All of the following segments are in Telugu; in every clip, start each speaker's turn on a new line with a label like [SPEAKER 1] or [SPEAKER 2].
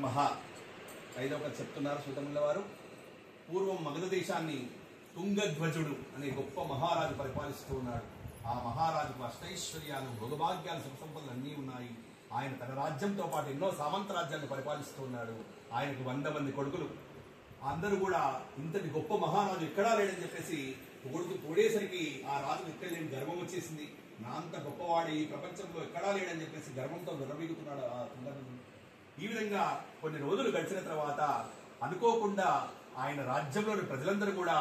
[SPEAKER 1] మహా ఐదవ కథ చెప్తున్నారు సూతముల వారు. పూర్వం మగధ దేశాన్ని తుంగధ్వజుడు అనే గొప్ప మహారాజు పరిపాలిస్తూ ఉన్నాడు. ఆ మహారాజుకు అష్టైశ్వర్యాలు, భోగభాగ్యాలు, సుఖ సంపదలు అన్నీ ఉన్నాయి. ఆయన తన రాజ్యంతో పాటు ఎన్నో సామంత రాజ్యాన్ని పరిపాలిస్తూ ఉన్నాడు. ఆయనకు 100 మంది కొడుకులు. అందరూ కూడా ఇంతటి గొప్ప మహారాజు ఎక్కడా లేడని చెప్పేసి పొడేసరికి ఆ రాజుకు ఎక్కడ లేని గర్వం వచ్చేసింది. నా అంత గొప్పవాడు ఈ ప్రపంచంలో ఎక్కడా లేడని చెప్పేసి గర్వంతో విర్రవీగుతున్నాడు ఆ తుంగధ్వజుడు. ఈ విధంగా కొన్ని రోజులు గడిచిన తర్వాత అనుకోకుండా ఆయన రాజ్యంలోని ప్రజలందరూ కూడా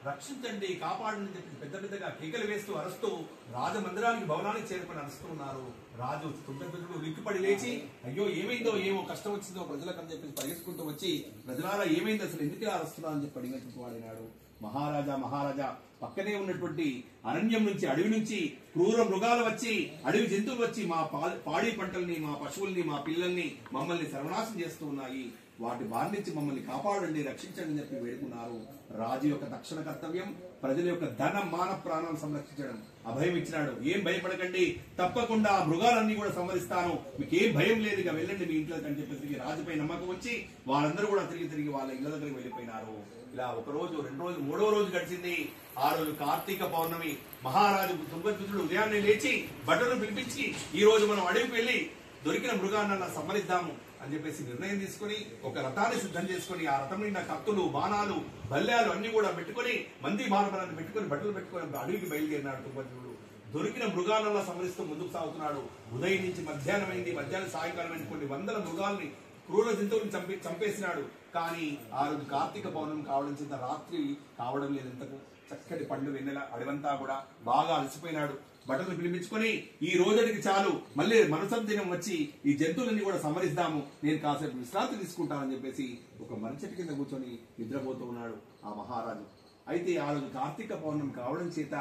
[SPEAKER 1] రక్షించండి, కాపాడండి చెప్పి పెద్ద పెద్దగా కేకలు వేస్తూ అరుస్తూ రాజమందిరానికి భవనానికి చేరుకొని అరుస్తూ ఉన్నారు. రాజు తుంగధ్వజుడు ఉలిక్కిపడి లేచి, అయ్యో ఏమైందో, ఏమో కష్టం వచ్చిందో ప్రజలకు అని చెప్పి పరిగెత్తుకుంటూ వచ్చి, ప్రజలారా ఏమైంది, అసలు ఎందుకు ఇలా అరుస్తున్నా అని చెప్పి అడిగినట్టు వాడినాడు. మహారాజా పక్కనే ఉన్నటువంటి అరణ్యం నుంచి, అడవి నుంచి క్రూర మృగాలు వచ్చి, అడవి జంతువులు వచ్చి మా పాడి పంటల్ని, మా పశువుల్ని, మా పిల్లల్ని, మమ్మల్ని సర్వనాశం చేస్తూ ఉన్నాయి. వాటి బారి నుంచి మమ్మల్ని కాపాడండి, రక్షించండి అని చెప్పి వేడుకున్నారు. రాజు యొక్క తక్షణ కర్తవ్యం ప్రజల యొక్క ధన మాన ప్రాణాలను సంరక్షించడం. అభయం ఇచ్చినాడు. ఏం భయపడకండి, తప్పకుండా మృగాలన్నీ కూడా సంహరిస్తాను, మీకు ఏం భయం లేదు, ఇక వెళ్ళండి మీ ఇంట్లోకి అని చెప్పేసి రాజుపై నమ్మకం వచ్చి వారందరూ కూడా తిరిగి వాళ్ళ ఇళ్ల దగ్గరికి వెళ్ళిపోయినారు. ఇలా 1 రోజు, 2 రోజు, 3వ రోజు గడిచింది. ఆ రోజు కార్తీక పౌర్ణమి. మహారాజు తుంగధ్వజుడు ఉదయాన్నే లేచి బట్టలు పిలిపించి, ఈ రోజు మనం అడవికి వెళ్లి దొరికిన మృగాన్ని సంహరిద్దాము అని చెప్పేసి నిర్ణయం తీసుకుని ఒక రథాన్ని సిద్ధం చేసుకుని, ఆ రథం నిండా కత్తులు, బాణాలు, బల్యాలు అన్ని కూడా పెట్టుకుని, మంది బాణబలాన్ని పెట్టుకుని, బట్టలు పెట్టుకుని అడవికి బయలుదేరినాడు తుంగధ్వజుడు. దొరికిన మృగాలలో సంహరిస్తూ ముందుకు సాగుతున్నాడు. ఉదయం నుంచి మధ్యాహ్నమైంది, మధ్యాహ్నం సాయంకాలమైంది, కొన్ని 100 మృగాల్ని, క్రూర జంతువుని చంపేసినాడు. కానీ ఆ రోజు కార్తీక పౌర్ణమి కావడం చేత రాత్రి కావడం లేదు. ఇంతకు చక్కటి పండు వెన్నెల, అడవంతా కూడా బాగా అలసిపోయినాడు. బట్టలు పిలిపించుకొని, ఈ రోజుకి చాలు, మళ్ళీ మరుసటి దినం వచ్చి ఈ జంతువులన్నీ కూడా సంహరిస్తాము, నేను కాసేపు విశ్రాంతి తీసుకుంటానని చెప్పేసి ఒక మర్రి కింద కూర్చొని నిద్రపోతూ ఉన్నాడు ఆ మహారాజు. అయితే ఆ రోజు కార్తీక పౌర్ణమి కావడం చేత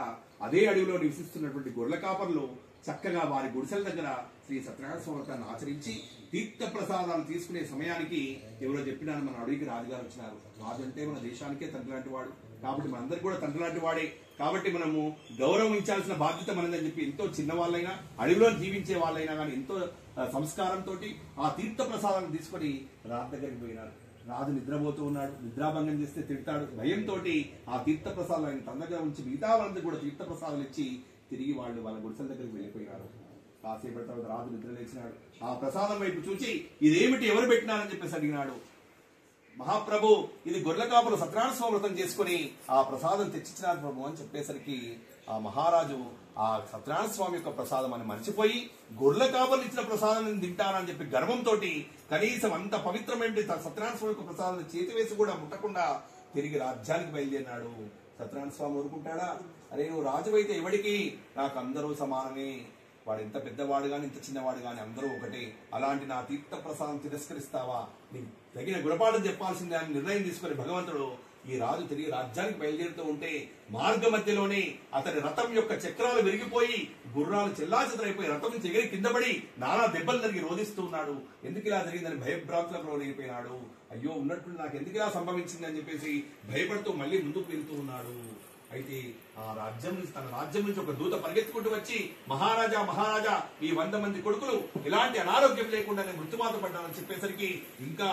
[SPEAKER 1] అదే అడవిలో నివసిస్తున్నటువంటి గొర్రెల కాపర్లు చక్కగా వారి గుడిసెల దగ్గర శ్రీ సత్యనారాయణ స్వామి వ్రతాన్ని ఆచరించి తీర్థ ప్రసాదాలు తీసుకునే సమయానికి ఎవరో చెప్పినాను, మన అడవికి రాజుగారు వచ్చినారు. రాజు అంటే మన దేశానికే తండ్రి లాంటి వాడు కాబట్టి, మనందరికీ కూడా తండ్రి లాంటి వాడే కాబట్టి మనము గౌరవించాల్సిన బాధ్యత మనదని చెప్పి ఎంతో చిన్న వాళ్ళైనా, అడవిలో జీవించే వాళ్ళైనా కానీ ఎంతో సంస్కారంతో ఆ తీర్థ ప్రసాదాలను తీసుకొని రాజు దగ్గరికి పోయినారు. రాజు నిద్రపోతూ ఉన్నాడు. నిద్రాభంగం చేస్తే తిడతాడు. భయంతో ఆ తీర్థ ప్రసాదాలు ఆయన తన దగ్గర ఉంచి మిగతా వాళ్ళందరూ కూడా తీర్థ ప్రసాదాలు ఇచ్చి తిరిగి వాళ్ళ గుడిసెల దగ్గరికి వెళ్ళిపోయినారు. కాసేపటి తర్వాత రాజు నిద్ర లేచినాడు. ఆ ప్రసాదం వైపు చూచి, ఇదేమిటి, ఎవరు పెట్టినారని చెప్పేసి అడిగినాడు. మహాప్రభు, ఇది గొర్రెల కాపులు సత్యనారాయణ స్వామి వ్రతం చేసుకుని ఆ ప్రసాదం తెచ్చిచ్చినారు ప్రభు అని చెప్పేసరికి ఆ మహారాజు ఆ సత్యనారాయణ స్వామి యొక్క ప్రసాదం అని మర్చిపోయి, గొర్రెల కాపులు ఇచ్చిన ప్రసాదం తింటానని చెప్పి గర్వంతో కనీసం అంత పవిత్రమైన సత్యనారాయణ స్వామి యొక్క ప్రసాదాన్ని చేతివేసి కూడా ముట్టకుండా తిరిగి రాజ్యానికి బయలుదేరినాడు. సత్యనారాయణ స్వామి ఊరుకుంటాడా? అరే, నువ్వు రాజు అయితే ఎవడికి, నాకు అందరూ సమానమే, వాడు ఎంత పెద్దవాడు గాని ఎంత చిన్నవాడు గాని అందరూ ఒకటే, అలాంటి నా తీర్థ ప్రసాదం తిరస్కరిస్తావా, నీకు తగిన గుణపాఠం చెప్పాల్సిందే అని నిర్ణయం తీసుకుని భగవంతుడు ఈ రాజు తిరిగి రాజ్యానికి బయలుదేరుతూ ఉంటే మార్గ మధ్యలోనే అతని రథం యొక్క చక్రాలు విరిగిపోయి గుర్రాలు చెల్లాచెదరైపోయి రథం నుంచి ఎగిరి కింద పడి నానా దెబ్బలు జరిగి రోధిస్తూ ఉన్నాడు. ఎందుకు ఇలా జరిగిందని భయభ్రాంతులకు లోనైపోయినాడు. అయ్యో, ఉన్నట్టు నాకు ఎందుకు ఇలా సంభవించింది అని చెప్పేసి భయపడుతూ మళ్ళీ ముందుకు వెళ్తూ ఉన్నాడు. అయితే ఆ రాజ్యం నుంచి, తన రాజ్యం నుంచి ఒక దూత పరిగెత్తుకుంటూ వచ్చి, మహారాజా ఈ 100 మంది కొడుకులు ఎలాంటి అనారోగ్యం లేకుండా మృత్యువాత పడ్డానని చెప్పేసరికి ఇంకా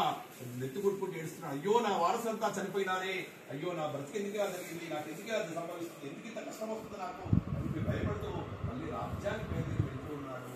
[SPEAKER 1] నెత్తి కొట్టుకుంటూ ఏడుస్తున్నాడు. అయ్యో, నా వారసులంతా చనిపోయినారే, అయ్యో నా బ్రతికి ఎందుకు ఇలా జరిగింది, నాకు ఎందుకు ఇలా సంభవిస్తుంది, ఎందుకు ఇంత కష్టం వస్తుంది నాకు అని భయపడుతూ మళ్ళీ రాజ్యానికి వెళ్తూ ఉన్నాడు.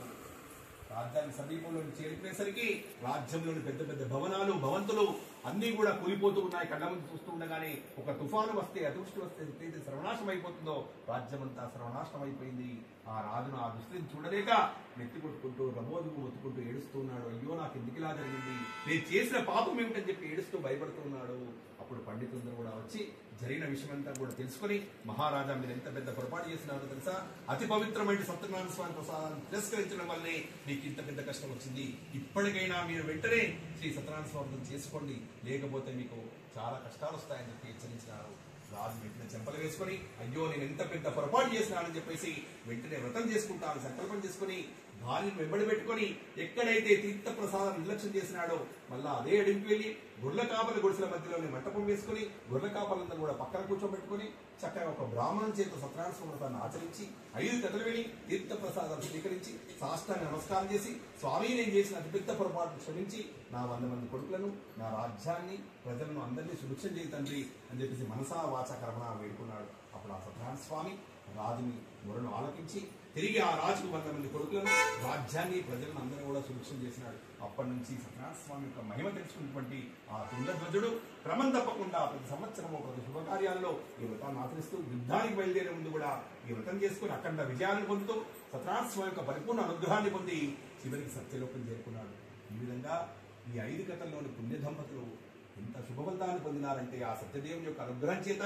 [SPEAKER 1] రాజ్యానికి సమీపంలో చేరిపోయేసరికి రాజ్యంలోని పెద్ద పెద్ద భవనాలు, భవంతులు అన్ని కూడా కూలిపోతూ ఉన్నాయి. కళ్ళ ముందు చూస్తూ ఉండగానే ఒక తుఫాను వస్తే, అదృష్టి వస్తే ఎట్లయితే సర్వనాశనం అయిపోతుందో రాజ్యం అంతా సర్వనాశనం అయిపోయింది. ఆ రాజును ఆ దృష్టిని చూడలేక నెత్తి కొట్టుకుంటూ రమోదుకు ఒత్తుకుంటూ ఏడుస్తూ ఉన్నాడు. అయ్యో, నాకు ఎందుకు ఇలా జరిగింది, నేను చేసిన పాపం ఏమిటని చెప్పి ఏడుస్తూ భయపడుతూ ఉన్నాడు. అప్పుడు పండితులందరూ కూడా వచ్చి జరిగిన విషయమంతా కూడా తెలుసుకుని, మహారాజా మీరు ఎంత పెద్ద పొరపాటు చేసినారో తెలుసా, అతి పవిత్రమైన సత్యనారాయణ స్వామి ప్రసాదాన్ని తిరస్కరించడం వల్లే మీకు ఇంత పెద్ద కష్టం వచ్చింది. ఇప్పటికైనా మీరు వెంటనే శ్రీ సత్యనారాయణ స్వామి చేసుకోండి, లేకపోతే మీకు చాలా కష్టాలు వస్తాయని చెప్పి హెచ్చరించినారు. రాజు వెంటనే చెంపలు వేసుకొని, అయ్యో నేను ఎంత పెద్ద పొరపాటు చేసినానని చెప్పేసి వెంటనే వ్రతం చేసుకుంటాను సంకల్పం చేసుకుని భార్యను వెంబడి పెట్టుకొని ఎక్కడైతే తీర్థ ప్రసాదం నిర్లక్ష్యం చేసినాడో మళ్ళా అదే అడిగి వెళ్ళి గొర్రెల కాపల గుడిసెల మధ్యలోనే మంటపం వేసుకుని గొర్రెల కాపలందరూ కూడా పక్కన కూర్చోబెట్టుకుని చక్కగా ఒక బ్రాహ్మణం చేత సత్యనారాయణ వ్రతాన్ని ఆచరించి 5 కథలు వెళ్ళి తీర్థ ప్రసాదాలు స్వీకరించి సాష్టాంగ నమస్కారం చేసి స్వామి నేను చేసిన అతిపెద్ద పొరపాటు క్షమించి నా 100 మంది కొడుకులను నా రాజ్యాన్ని ప్రజలను అందరినీ సుభిక్షం చేయి తండ్రి అని చెప్పేసి మనసా వాచ కర్మణ వేడుకున్నాడు. అప్పుడు ఆ సత్యనారాయణ స్వామి రాజుని మొరను ఆలకించి తిరిగి ఆ రాజుకు 100 మంది కొడుకులను రాజ్యాన్ని ప్రజలను అందరూ కూడా సుభిక్షం చేసినాడు. అప్పటి నుంచి సత్యనారాయణ స్వామి యొక్క మహిమ తెలుసుకున్నటువంటి ఆ తుంగధ్వజుడు క్రమం తప్పకుండా ప్రతి సంవత్సరము ప్రతి శుభకార్యాల్లో ఈ వ్రతాన్ని ఆచరిస్తూ యుద్ధానికి బయలుదేరే ముందు కూడా ఈ వ్రతం చేసుకుని అఖండ విజయాన్ని పొందుతూ సత్యనారాయణ స్వామి యొక్క పరిపూర్ణ అనుగ్రహాన్ని పొంది చివరికి సత్యలోకం చేరుకున్నాడు. ఈ విధంగా ఈ 5 కథల్లోని పుణ్య దంపతులు ఎంత శుభఫలితాన్ని పొందినారంటే ఆ సత్యదేవుని యొక్క అనుగ్రహం చేత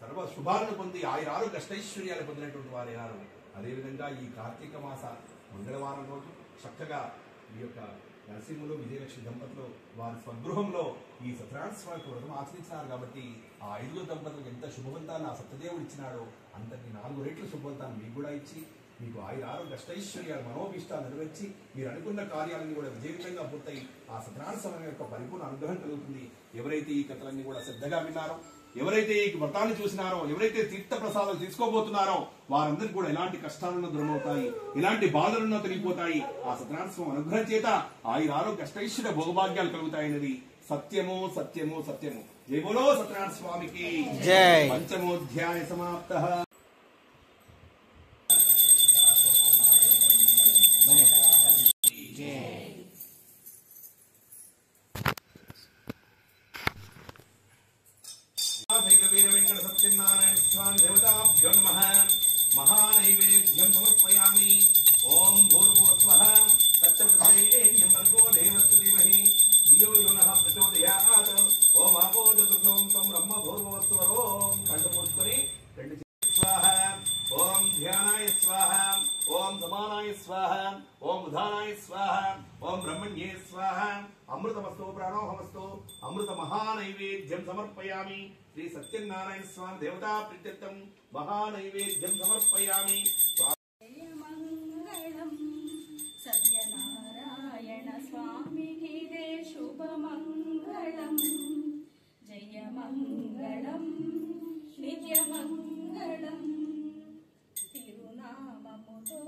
[SPEAKER 1] సర్వ శుభాలను పొంది ఆయురారోగ్య అష్టైశ్వర్యాలు పొందినటువంటి వారైనారు. అదేవిధంగా ఈ కార్తీక మాస మంగళవారం రోజు చక్కగా ఈ యొక్క నరసింహులు విజయలక్ష్మి దంపతులు వారి స్వగృహంలో ఈ సత్యనారాయణ స్వామి వ్రతం ఆచరించినారు. కాబట్టి ఆ 5 దంపతులకు ఎంత శుభవంతాన్ని ఆ సత్యదేవుడు ఇచ్చినాడో అంతటి 4 రెట్లు శుభవంతాన్ని మీకు కూడా ఇచ్చి మీకు ఆయురారోగ్య అష్టైశ్వర్యాలు మనోభీష్టాలు నెరవేర్చి మీరు అనుకున్న కార్యాలన్నీ కూడా విజయవంతంగా పూర్తయి ఆ సత్యనారాయణ స్వామి యొక్క పరిపూర్ణ అనుగ్రహం కలుగుతుంది. ఎవరైతే ఈ కథలన్నీ కూడా శ్రద్ధగా విన్నారో, ఎవరైతే ఈ వ్రతాన్ని చూసినారో, ఎవరైతే తీర్థ ప్రసాదాలు తీసుకోబోతున్నారో వారందరికీ కూడా ఎలాంటి కష్టాలను దూరమవుతాయి, ఎలాంటి బాధలను తొలగిపోతాయి. ఆ సత్యనారాయణ స్వామి అనుగ్రహం చేత ఆయురారోగ్య అష్టైశ్వర్య భోగభాగ్యాలు కలుగుతాయనేది సత్యము సత్యము సత్యము. జై బోలో సత్యనారాయణ స్వామికి జై. పంచమోధ్యాయ సమాప్తః. వీరవేంకట సత్యనారాయణ స్వామి దేవతాభ్యో నమః. మహానైవేద్యం సమర్పయామి. ఓం భూర్భువస్వః తత్సవితుర్వరేణ్యం భర్గో దేవస్య ధీమహి ధియో యో నః ప్రచోదయాత్. ఓం ఆపో చతుర్థం తం బ్రహ్మ భూర్భువస్వరోం. కళ్ళు మూసుకొని రెండు స్వాహ. ఓం ధ్యానాయ స్వాహ. ఓం సమానాయ స్వాహ. ఓం ఉదానాయ స్వాహ. ఓం బ్రహ్మణ్యే స్వాహ. అమృతమస్తు ప్రాణోహమస్తు. అమృత మహానైవేద్యం సమర్పయామి. శ్రీ సత్యనారాయణ స్వామి దేవతా ప్రీత్యర్థం మహానైవేద్యం సమర్పయామి.
[SPEAKER 2] మంగళం సత్యనారాయణ స్వామికి దే శుభమంగళం. జయ మంగళం నిత్యమంగళం. తిరునామముతో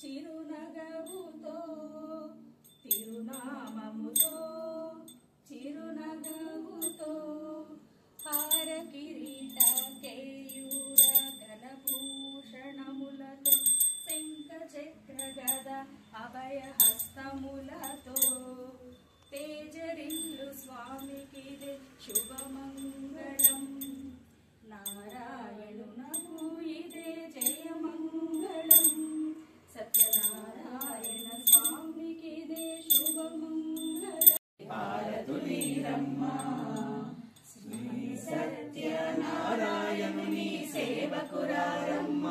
[SPEAKER 2] చిరునగవుతో, తిరునామముతో చిరునగవుతో, హార కిరీట కేయూర ఘనభూషణములతో, శంఖ చక్ర గద అభయ హస్తములతో, తేజరిల్లు స్వామికి శుభమంగళం. నారాయణునకు ఇదే జయమంగళం. సత్యనారాయణ స్వామికి ఇదే శుభమంగళం. భారతులీరమ్మ శ్రీ సత్యనారాయణుని సేవకురారమ్మ.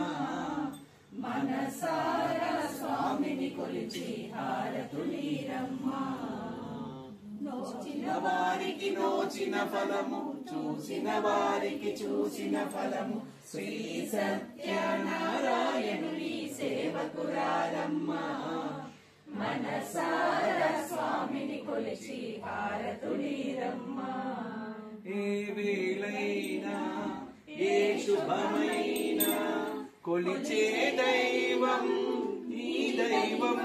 [SPEAKER 2] మనసారా స్వామిని కొలిచి హారతులీరమ్మ. నోచిన వారికి నోచిన ఫలము, చూసిన వారికి చూసిన ఫలము. శ్రీ సత్యనారాయణుని సేవకురారమ్మ. మనసారా స్వామిని కొలిచి హారతులీరమ్మ.
[SPEAKER 1] ఏ వేళైనా ఏ శుభమైనా కొలిచే దైవం ఈ దైవం.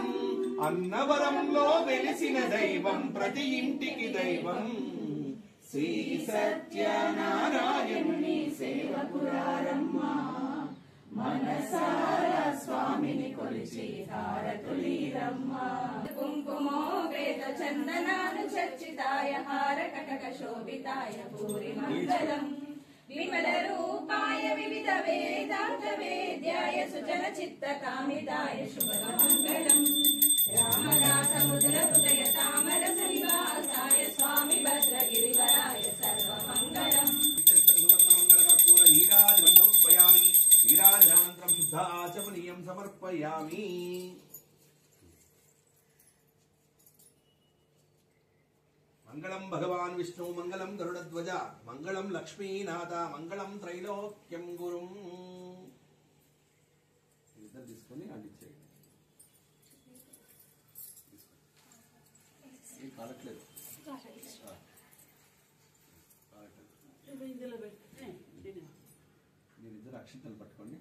[SPEAKER 1] అన్నవరంలో వెలిసిన దైవం, ప్రతి ఇంటికి దైవం. శ్రీ సత్యనారాయణుని
[SPEAKER 2] సేవకురారమ్మ. మనసారా స్వామిని కొలిచి హారతులీరమ్మ. కుంకుమోపేత చందనాను చర్చితాయ హార కటక శోభితాయ భూరి మంగళం. విమల రూపాయ వివిధ వేదాంత వేద్యాయ సుజన చిత్త కామిదాయ శుభమంగళం. రామదాస ముద్ర హృదయ తామర శ్రీవాసాయ స్వామి భద్రగిరివరాయ సర్వమంగళం.
[SPEAKER 1] మంగళకర్పూర నీరాజనం సమర్పయామి. నీరాజనానంతరం శుద్ధాచమనీయం సమర్పయామి. మంగళం భగవాన్ విష్ణు, మంగళం గరుడధ్వజ, మంగళం లక్ష్మీనాథ, మంగళం త్రైలోక్యం గురుం. ఇద్దరు తీసుకొని అందించేయండి. అక్షంతలు పట్టుకోండి.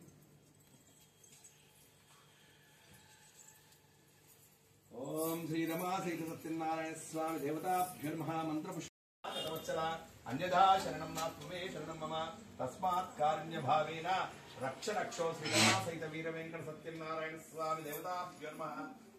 [SPEAKER 1] ఓం శ్రీ రమా సీత సత్యనారాయణ స్వామి దేవతాభ్యర్మః మంత్రపుష్ప అన్యథా శరణం నాత్మే శరణం మమ తస్మాత్ కారుణ్య భావేన రక్ష రక్షో శ్రీ రమా సహిత వీర వెంకట సత్యనారాయణ స్వామి దేవతాభ్యర్మః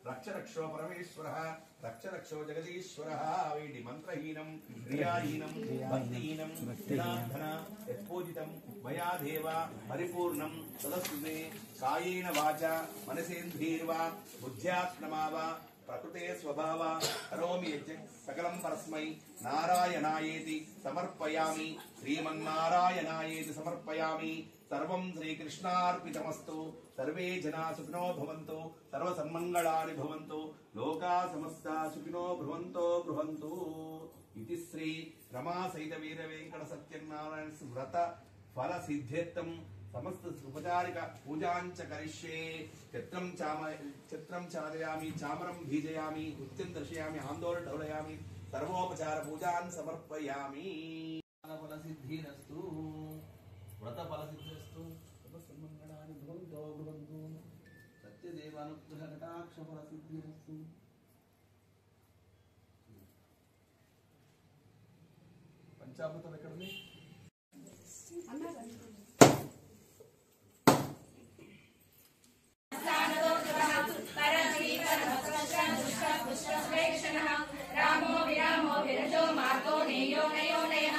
[SPEAKER 1] రక్ష రక్షో పరమేశ్వరః రక్ష రక్షో జగదీశ్వరః. వీడి మంత్రహీనం క్రియాహీనం భక్తిహీనం జనార్దన యత్పూజితం మయా దేవ పరిపూర్ణం సదస్సుతే కాయేన వాచ మనసేంద్రియర్వా బుద్ధ్యాత్మనా వా ప్రకృతే స్వభావ కరోమి యజ్ఞ సకలం పరస్మై నారాయణాయేతి సమర్పయామి శ్రీమన్నారాయణాయేతి సమర్పయామి. సర్వం శ్రీకృష్ణార్పితమస్తు. సర్వే జనా సుఖినో భవంతు. సర్వ సన్మంగళాని భవంతు. లోకా సమస్తా సుఖినో భ్రువంతో భ్రువంతు. ఇది శ్రీ రమా సహిత వీర వెంకట సత్యనారాయణ వ్రత ఫల సిద్ధ్యర్థం సమస్త ఉపచారిక పూజాంచ కరిష్యే. చిత్రం చాదయామి, చామరం భీజయామి, నృత్యం దర్శయామి, ఆందోళన ఢౌలయామి, సర్వోపచార పూజాన్ సమర్పయామి. ఫల సిద్ధిరస్తు. వ్రత ఫల సిద్ధిరస్తు. సర్వసన్మంగళాని భవంతో భవంతు. సత్యదేవానుగ్రహ కటాక్ష ఫల సిద్ధిరస్తు. పంచామృతం ఎక్కడుంది?
[SPEAKER 3] రామో విరామో విరజో మార్గో నేయో నయో నయః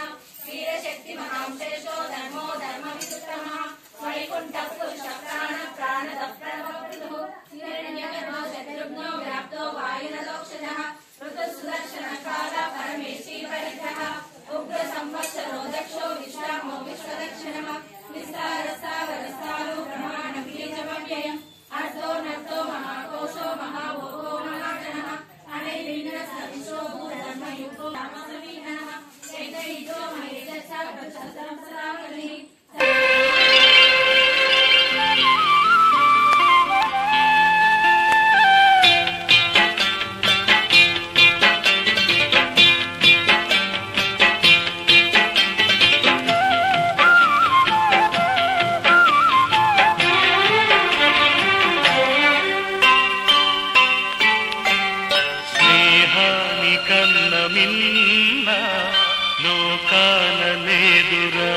[SPEAKER 3] వీరశక్తి మహాంశేషో ధర్మో ధర్మ విదుత్తమః వైకుంఠ పురుష ప్రాణ ప్రాణద ప్రణవప్రదుః హిరణ్యగర్భో శత్రుఘ్నో వ్యాప్తో వాయునలోక్షణః ఋతు సుదర్శన కాల పరమేశీ పరిగ్రహ ఉగ్ర సంవత్సరో దక్షో విశ్రామో విశ్వదక్షిణః నిస్తారస్తావరస్తాలు ప్రమాణ బీజమవ్యయం అర్థో నర్థో మహాకోశో మహాభోగో మహాజనః అనైలీన సవిశో భూధర్మయుక్తో రామసవీనః చైతైజో మహేజస ప్రచసంసరాకలి.
[SPEAKER 4] మిన్న లోకాన లేదురా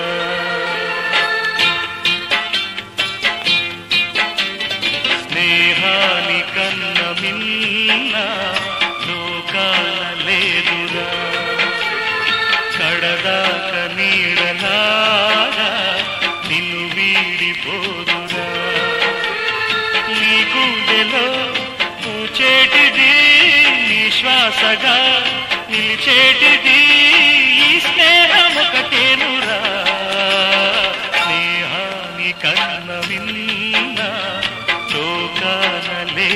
[SPEAKER 4] స్నేహాని కన్న మిన్న లోకాన లేదురా కడదాక నీడలాగా నిన్ను వీడిపోదురా నీ గుండెలో పూచేటిది శ్వాసగా నిలిచేటిది ఈ స్నేహం ఒకటేనురా స్నేహాని కన్న విన్న లోకాన లే